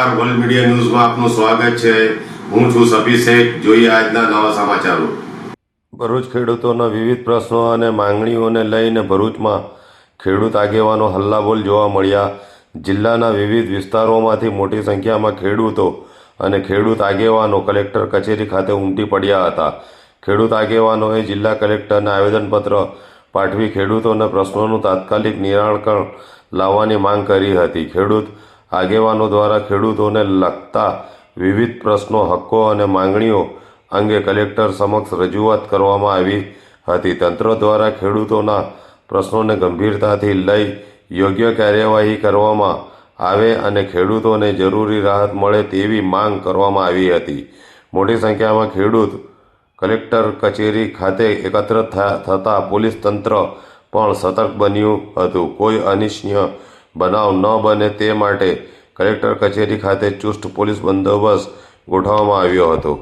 નમસ્કાર, world media ન્યૂઝમાં આપનું સ્વાગત છે। હું છું સફી શેખ। જોઈએ આજના નવા સમાચારો। ભરૂચ ખેડૂતોના વિવિધ પ્રશ્નો અને માંગણીઓને લઈને ભરૂચમાં ખેડૂત આગેવાનો હલ્લાબોલ જોવા મળ્યા। જિલ્લાના વિવિધ વિસ્તારોમાંથી મોટી સંખ્યામાં ખેડૂતો અને ખેડૂત આગેવાનો કલેક્ટર કચેરી ખાતે ઉમટી પડ્યા હતા। ખેડૂત આગેવાનોએ જિલ્લા કલેક્ટરને આવેદનપત્ર પાઠવી ખેડૂતોના પ્રશ્નોનું તાત્કાલિક નિરાકરણ લાવવાની માંગ કરી હતી। ખેડૂત આગેવાનો દ્વારા ખેડૂતોને લગતા વિવિધ પ્રશ્નો, હક્કો અને માંગણીઓ અંગે કલેક્ટર સમક્ષ રજૂઆત કરવામાં આવી હતી। તંત્ર દ્વારા ખેડૂતોના પ્રશ્નોને ગંભીરતાથી લઈ યોગ્ય કાર્યવાહી કરવામાં આવે અને ખેડૂતોને જરૂરી રાહત મળે તેવી માંગ કરવામાં આવી હતી। મોટી સંખ્યામાં ખેડૂત કલેક્ટર કચેરી ખાતે એકત્ર થતાં પોલીસ તંત્ર પણ સતર્ક બન્યું હતું। કોઈ અનિચ્છનીય બનાવ ન બને તે માટે કલેક્ટર કચેરી ખાતે ચુસ્ત પોલીસ બંદોબસ્ત ગોઠવવામાં આવ્યો હતો।